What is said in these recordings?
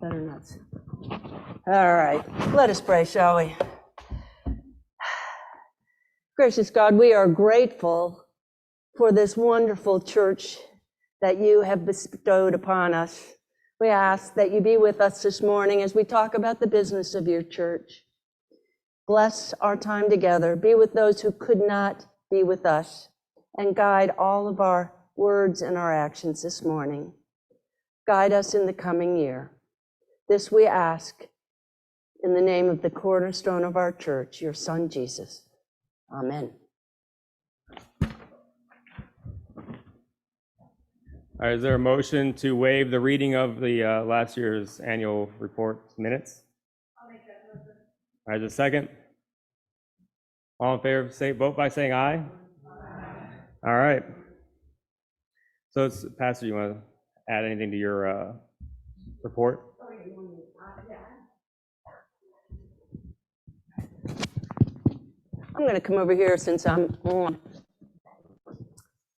Better not. All right, let us pray, shall we? Gracious God, we are grateful for this wonderful church that you have bestowed upon us. We ask that you be with us this morning as we talk about the business of your church. Bless our time together. Be with those who could not be with us, and guide all of our words and our actions this morning. Guide us in the coming year. This we ask in the name of the cornerstone of our church, your Son, Jesus. Amen. All right, is there a motion to waive the reading of the last year's annual report minutes? I'll make that motion. All right, is there a second? All in favor, vote by saying aye. Aye. All right. So, Pastor, you want to add anything to your report? I'm going to come over here since I'm on.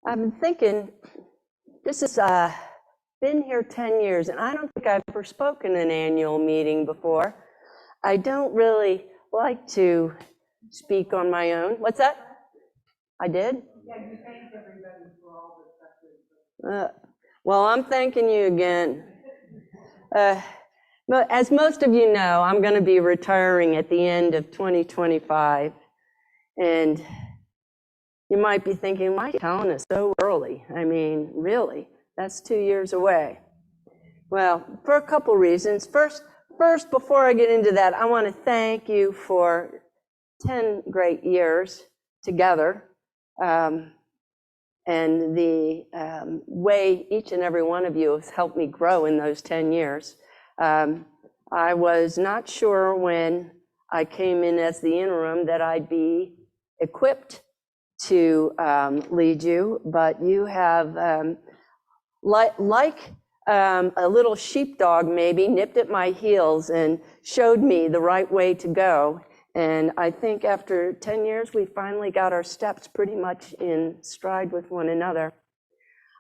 I've been thinking, this has been here 10 years, and I don't think I've ever spoken in an annual meeting before. I don't really like to speak on my own. What's that? I did? Yeah, you thanked everybody for all the stuff. Well, I'm thanking you again. As most of you know, I'm going to be retiring at the end of 2025. And you might be thinking, why are you telling us so early? I mean, really, that's 2 years away. Well, for a couple reasons. First, before I get into that, I want to thank you for 10 great years together, and the way each and every one of you has helped me grow in those 10 years. I was not sure when I came in as the interim that I'd be equipped to lead you, but you have, like a little sheepdog maybe, nipped at my heels and showed me the right way to go. And I think after 10 years, we finally got our steps pretty much in stride with one another.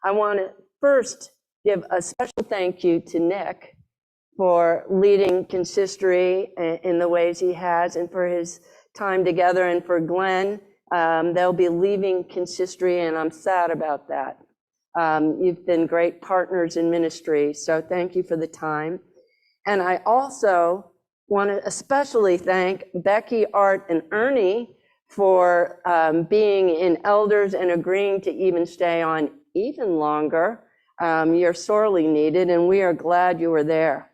I want to first give a special thank you to Nick for leading Consistory in the ways he has, and for his time together, and for Glenn. They'll be leaving Consistory, and I'm sad about that. You've been great partners in ministry, so thank you for the time. And I also want to especially thank Becky, Art, and Ernie for being in elders and agreeing to even stay on even longer. You're sorely needed, and we are glad you were there.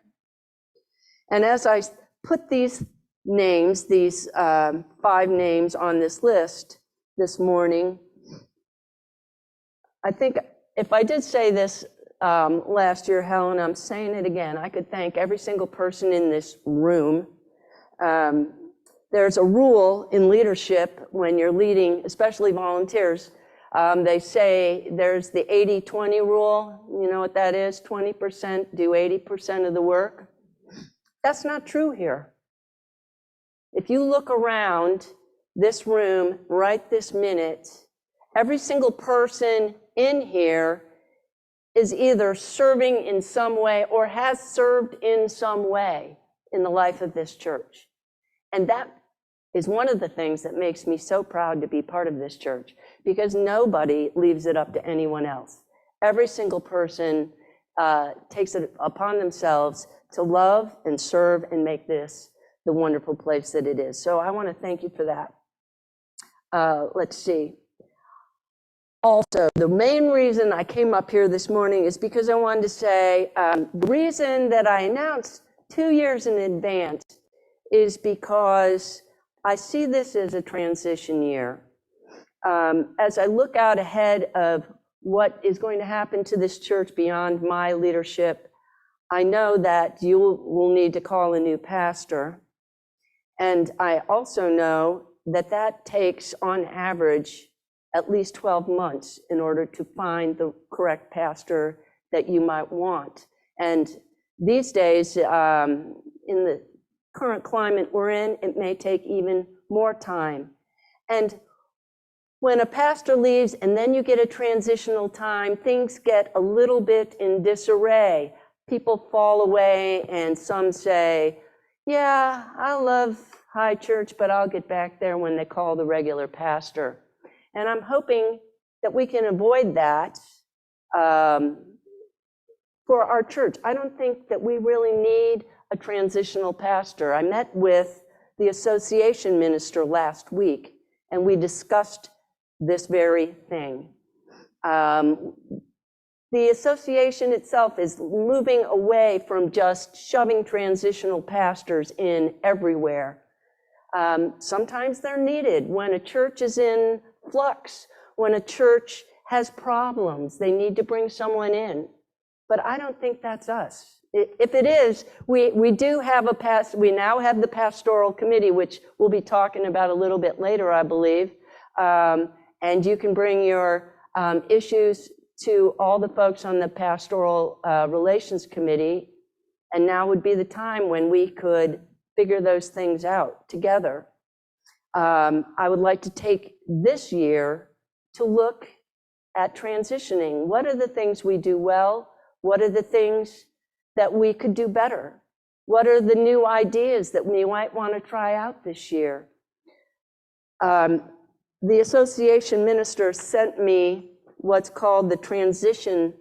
And as I put these names, these 5 names on this list this morning, I think if I did say this last year, Helen, I'm saying it again. I could thank every single person in this room. There's a rule in leadership when you're leading, especially volunteers. They say there's the 80-20 rule. You know what that is? 20% do 80% of the work. That's not true here. If you look around this room right this minute, every single person in here is either serving in some way or has served in some way in the life of this church. And that is one of the things that makes me so proud to be part of this church, because nobody leaves it up to anyone else. Every single person takes it upon themselves to love and serve and make this the wonderful place that it is. So I want to thank you for that. Let's see. Also, the main reason I came up here this morning is because I wanted to say the reason that I announced 2 years in advance is because I see this as a transition year. As I look out ahead of what is going to happen to this church beyond my leadership, I know that you will need to call a new pastor. And I also know that that takes, on average, at least 12 months in order to find the correct pastor that you might want. And these days, in the current climate we're in, it may take even more time. And when a pastor leaves and then you get a transitional time, things get a little bit in disarray. people fall away and some say, yeah, I love High Church, but I'll get back there when they call the regular pastor. And I'm hoping that we can avoid that for our church. I don't think that we really need a transitional pastor. I met with the association minister last week, and we discussed this very thing. The association itself is moving away from just shoving transitional pastors in everywhere. Sometimes they're needed when a church is in flux, when a church has problems, they need to bring someone in. But I don't think that's us. If it is, we do have we now have the pastoral committee, which we'll be talking about a little bit later, I believe. And you can bring your issues to all the folks on the pastoral relations committee. And now would be the time when we could figure those things out together. I would like to take this year to look at transitioning. What are the things we do well? What are the things that we could do better? What are the new ideas that we might want to try out this year? The association minister sent me what's called the transition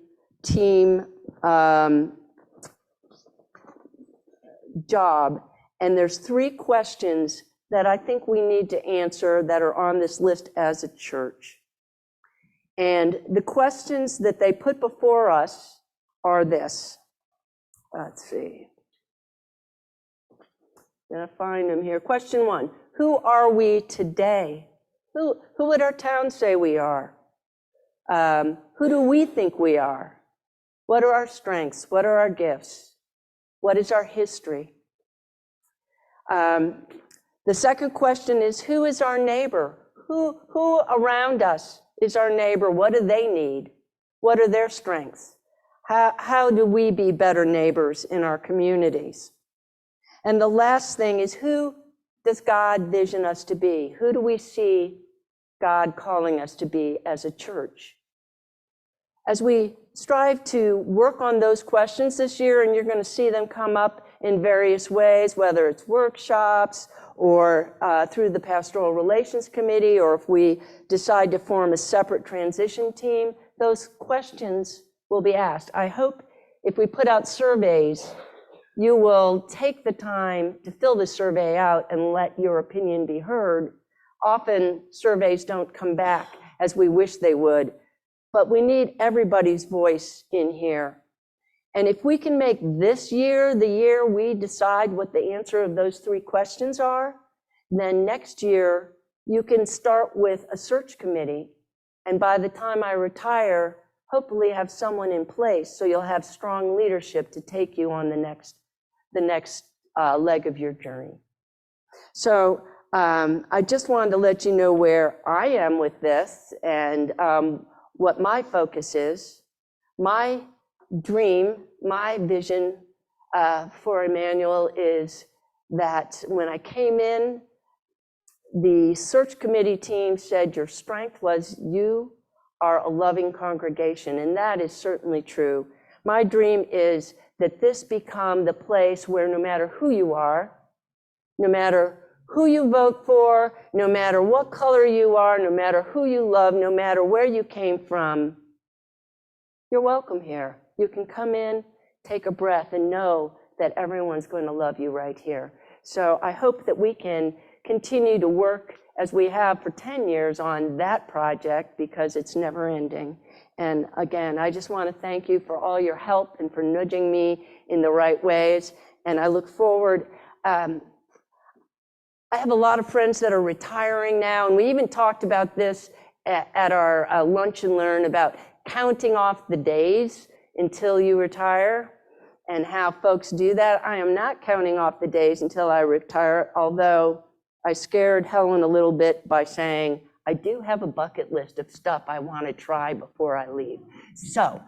team job. And there's 3 questions that I think we need to answer that are on this list as a church. And the questions that they put before us are this. Let's see. I'm gonna find them here. Question 1, who are we today? Who would our town say we are? Who do we think we are? What are our strengths? What are our gifts? What is our history? The second question is, who is our neighbor? Who around us is our neighbor? What do they need? What are their strengths? How do we be better neighbors in our communities? And the last thing is, who does God vision us to be? Who do we see God calling us to be as a church? As we strive to work on those questions this year, and you're going to see them come up in various ways, whether it's workshops or through the Pastoral Relations Committee, or if we decide to form a separate transition team, those questions will be asked. I hope if we put out surveys, you will take the time to fill the survey out and let your opinion be heard. Often surveys don't come back as we wish they would, but we need everybody's voice in here. And if we can make this year the year we decide what the answer of those 3 questions are, then next year you can start with a search committee. And by the time I retire, hopefully have someone in place so you'll have strong leadership to take you on the next leg of your journey. So I just wanted to let you know where I am with this and what my focus is. My dream, my vision for Emmanuel is that when I came in, the search committee team said your strength was you are a loving congregation, and that is certainly true. My dream is that this become the place where no matter who you are, no matter who you vote for, no matter what color you are, no matter who you love, no matter where you came from, you're welcome here. You can come in, take a breath, and know that everyone's going to love you right here. So I hope that we can continue to work as we have for 10 years on that project, because it's never ending. And again, I just want to thank you for all your help and for nudging me in the right ways. And I look forward. I have a lot of friends that are retiring now, and we even talked about this at our lunch and learn about counting off the days until you retire and how folks do that. I am not counting off the days until I retire, although I scared Helen a little bit by saying, I do have a bucket list of stuff I want to try before I leave. So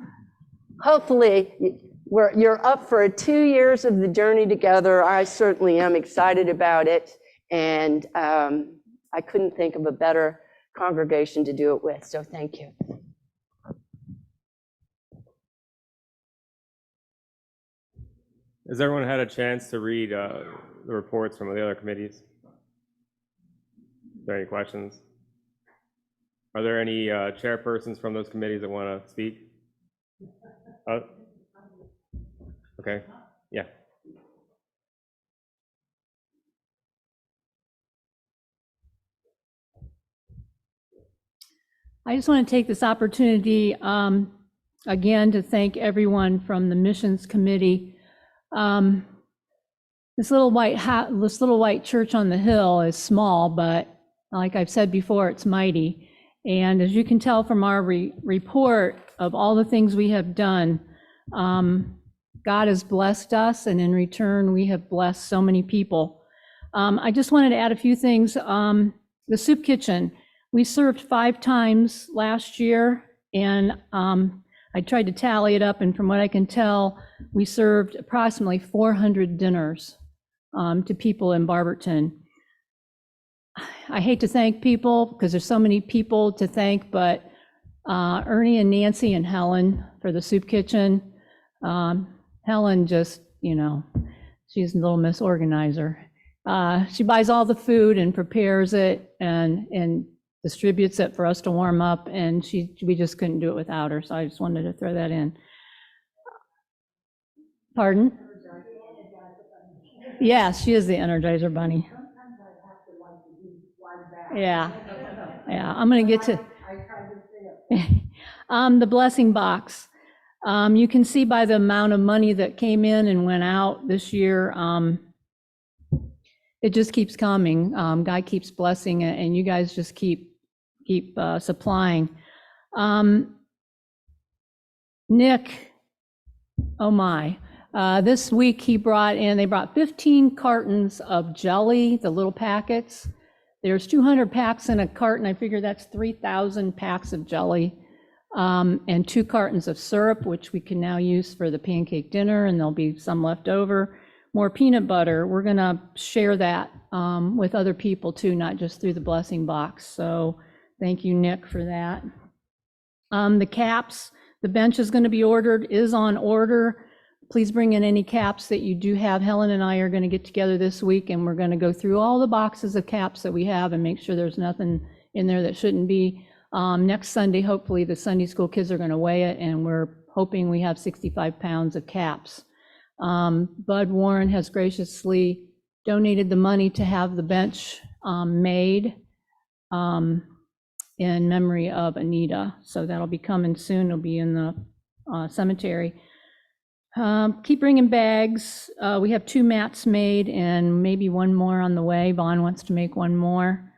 hopefully you're up for 2 years of the journey together. I certainly am excited about it. And I couldn't think of a better congregation to do it with. So thank you. Has everyone had a chance to read the reports from the other committees? Are there any questions? Are there any chairpersons from those committees that want to speak? Oh, okay, yeah. I just want to take this opportunity again to thank everyone from the Missions Committee. This little white church on the hill is small, but like I've said before, it's mighty. And as you can tell from our report of all the things we have done, God has blessed us, and in return, we have blessed so many people. I just wanted to add a few things. The soup kitchen, we served 5 times last year, and I tried to tally it up, and from what I can tell, we served approximately 400 dinners to people in Barberton. I hate to thank people because there's so many people to thank, but Ernie and Nancy and Helen for the soup kitchen. Helen just, she's a little misorganizer. She buys all the food and prepares it and distributes it for us to warm up, and we just couldn't do it without her, so I just wanted to throw that in. Pardon? Yes, she is the Energizer Bunny. Yeah, I'm gonna get to the blessing box. You can see by the amount of money that came in and went out this year, it just keeps coming. God keeps blessing it, and you guys just keep supplying. Nick, oh my, this week they brought 15 cartons of jelly, the little packets. There's 200 packs in a carton. I figure that's 3,000 packs of jelly, and 2 cartons of syrup, which we can now use for the pancake dinner, and there'll be some left over. More peanut butter. We're gonna share that with other people too, not just through the blessing box. So thank you, Nick, for that. The caps, the bench is gonna be is on order. Please bring in any caps that you do have. Helen and I are gonna get together this week, and we're gonna go through all the boxes of caps that we have and make sure there's nothing in there that shouldn't be. Next Sunday, hopefully the Sunday school kids are gonna weigh it, and we're hoping we have 65 pounds of caps. Bud Warren has graciously donated the money to have the bench made in memory of Anita. So that'll be coming soon. It'll be in the cemetery. Keep bringing bags. We have 2 mats made and maybe 1 more on the way. Vaughn wants to make 1 more.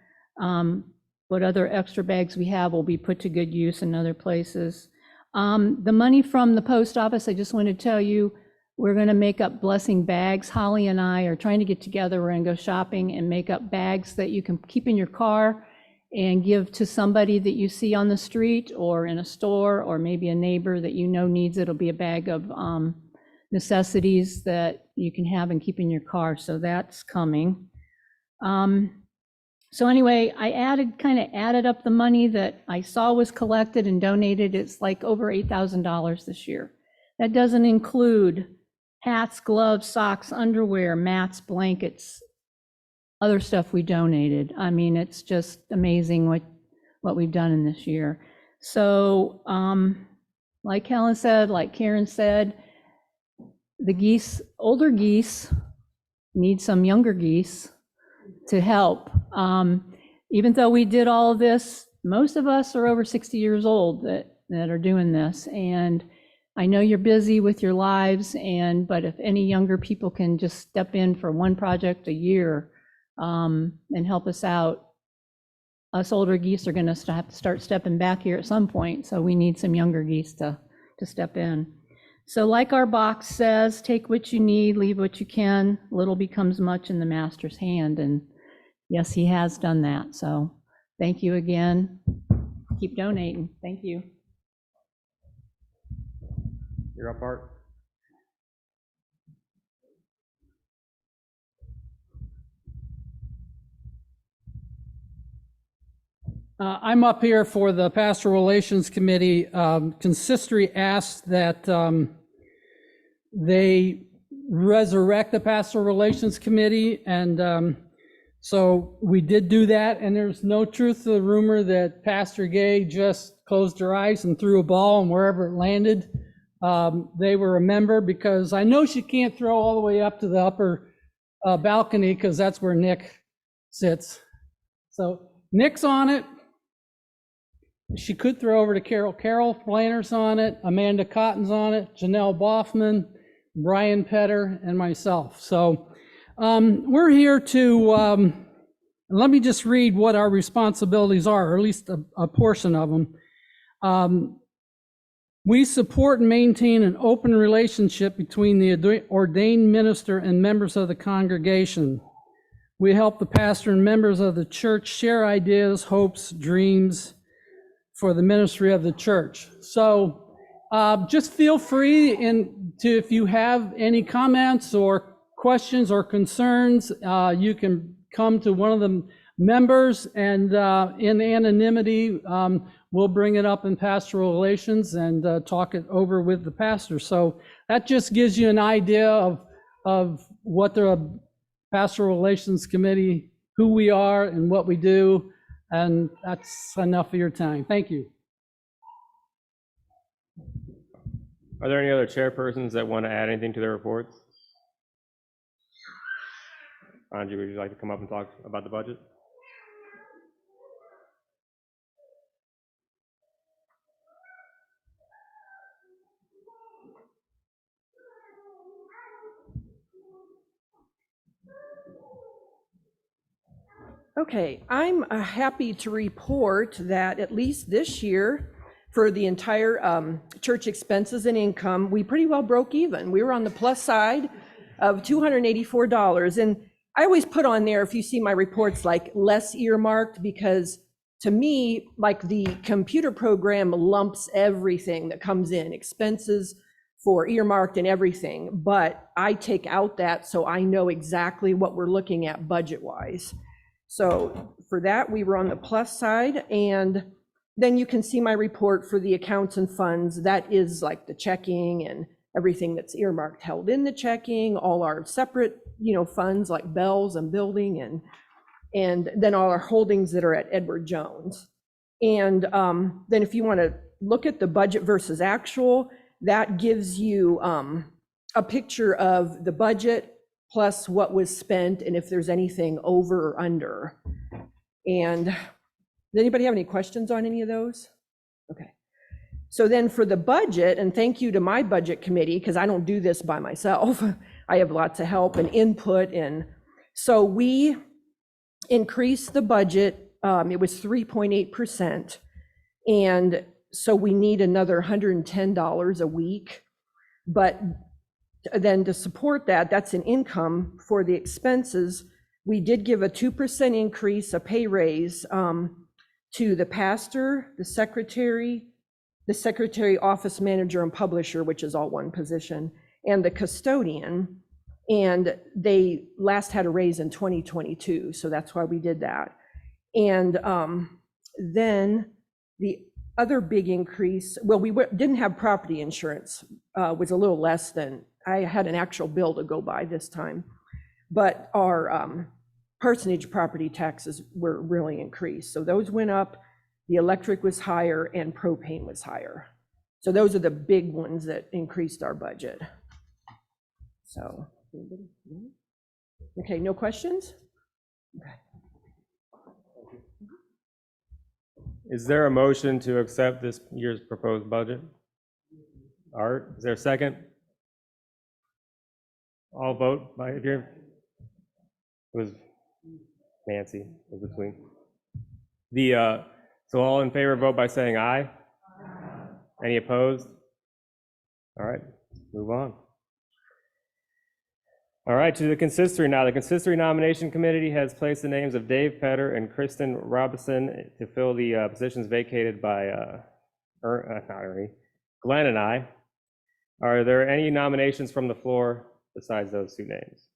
What other extra bags we have will be put to good use in other places. The money from the post office, I just want to tell you, we're going to make up blessing bags. Holly and I are trying to get together. We're going to go shopping and make up bags that you can keep in your car and give to somebody that you see on the street or in a store, or maybe a neighbor that needs it. It'll be a bag of necessities that you can have and keep in your car. So that's coming. So anyway, I added up the money that I saw was collected and donated. It's like over $8,000 this year. That doesn't include hats, gloves, socks, underwear, mats, blankets, other stuff we donated. I mean, it's just amazing what we've done in this year. So like Helen said, like Karen said, the older geese need some younger geese to help. Even though we did all of this, most of us are over 60 years old that are doing this. And I know you're busy with your lives, but if any younger people can just step in for 1 project a year and help us out, us older geese are going to have to start stepping back here at some point. So we need some younger geese to step in. So like our box says, take what you need, leave what you can. Little becomes much in the master's hand. And yes, he has done that. So thank you again. Keep donating. Thank you. You're up, Art. I'm up here for the Pastoral Relations Committee. Consistory asked that they resurrect the Pastoral Relations Committee, and so we did do that, and there's no truth to the rumor that Pastor Gay just closed her eyes and threw a ball, and wherever it landed, they were a member, because I know she can't throw all the way up to the upper balcony, because that's where Nick sits. So Nick's on it. She could throw over to Carol. Carol Planner's on it. Amanda Cotton's on it. Janelle Boffman, Brian Petter, and myself. So we're here to, let me just read what our responsibilities are, or at least a portion of them. We support and maintain an open relationship between the ordained minister and members of the congregation. We help the pastor and members of the church share ideas, hopes, dreams for the ministry of the church. So just feel free if you have any comments or questions or concerns, you can come to one of the members, and in anonymity, we'll bring it up in pastoral relations and talk it over with the pastor. So that just gives you an idea of what the Pastoral Relations Committee, who we are and what we do, and that's enough of your time. Thank you. Are there any other chairpersons that want to add anything to their reports? Anji, would you like to come up and talk about the budget? Okay, I'm happy to report that at least this year, for the entire church expenses and income, we pretty well broke even. We were on the plus side of $284. And I always put on there, if you see my reports, like less earmarked, because to me, like the computer program lumps everything that comes in, expenses for earmarked and everything. But I take out that so I know exactly what we're looking at budget-wise. So for that, we were on the plus side. And then you can see my report for the accounts and funds. That is like the checking and everything that's earmarked held in the checking, all our separate, funds like bells and building, and then all our holdings that are at Edward Jones. And then if you want to look at the budget versus actual, that gives you a picture of the budget plus what was spent, and if there's anything over or under. And does anybody have any questions on any of those? Okay. So then for the budget, and thank you to my budget committee, because I don't do this by myself. I have lots of help and input. And so we increased the budget. It was 3.8%. And so we need another $110 a week. But then to support that, that's an income. For the expenses, we did give a 2% increase, a pay raise to the pastor, the secretary, office manager, and publisher, which is all one position, and the custodian. And they last had a raise in 2022, so that's why we did that. And then the other big increase, well, we didn't have property insurance, was a little less than, I had an actual bill to go by this time, but our personage property taxes were really increased. So those went up, the electric was higher, and propane was higher. So those are the big ones that increased our budget. So, okay, no questions? Okay. Is there a motion to accept this year's proposed budget? Art, is there a second? All vote by if you're. It was Nancy was between. So all in favor vote by saying aye. Any opposed? All right, move on. All right, to the consistory now. The consistory nomination committee has placed the names of Dave Petter and Kristen Robinson to fill the positions vacated by Glenn and I. Are there any nominations from the floor besides those two names?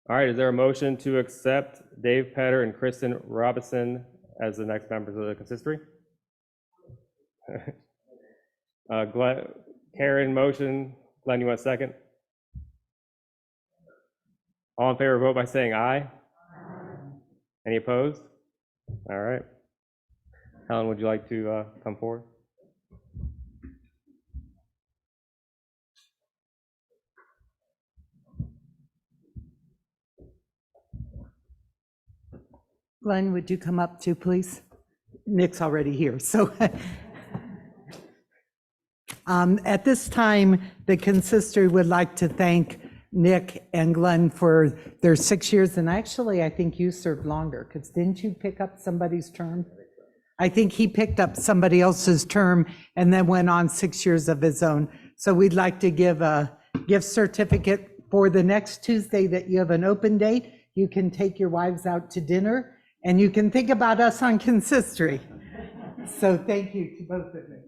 All right, is there a motion to accept Dave Petter and Kristen Robinson as the next members of the consistory? Karen, motion. Glenn, you want a second? All in favor, vote by saying aye. Any opposed? All right. Helen, would you like to come forward? Glenn, would you come up too, please? Nick's already here, so. At this time, the consistory would like to thank Nick and Glenn for their 6 years, and actually, I think you served longer, because didn't you pick up somebody's term? I think he picked up somebody else's term and then went on 6 years of his own. So we'd like to give a gift certificate for the next Tuesday that you have an open date. You can take your wives out to dinner, and you can think about us on consistory. So thank you to both of you.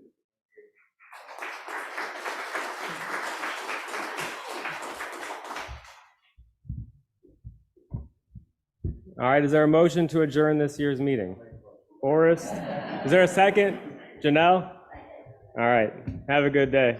All right, is there a motion to adjourn this year's meeting? Forrest, is there a second? Janelle? All right, have a good day.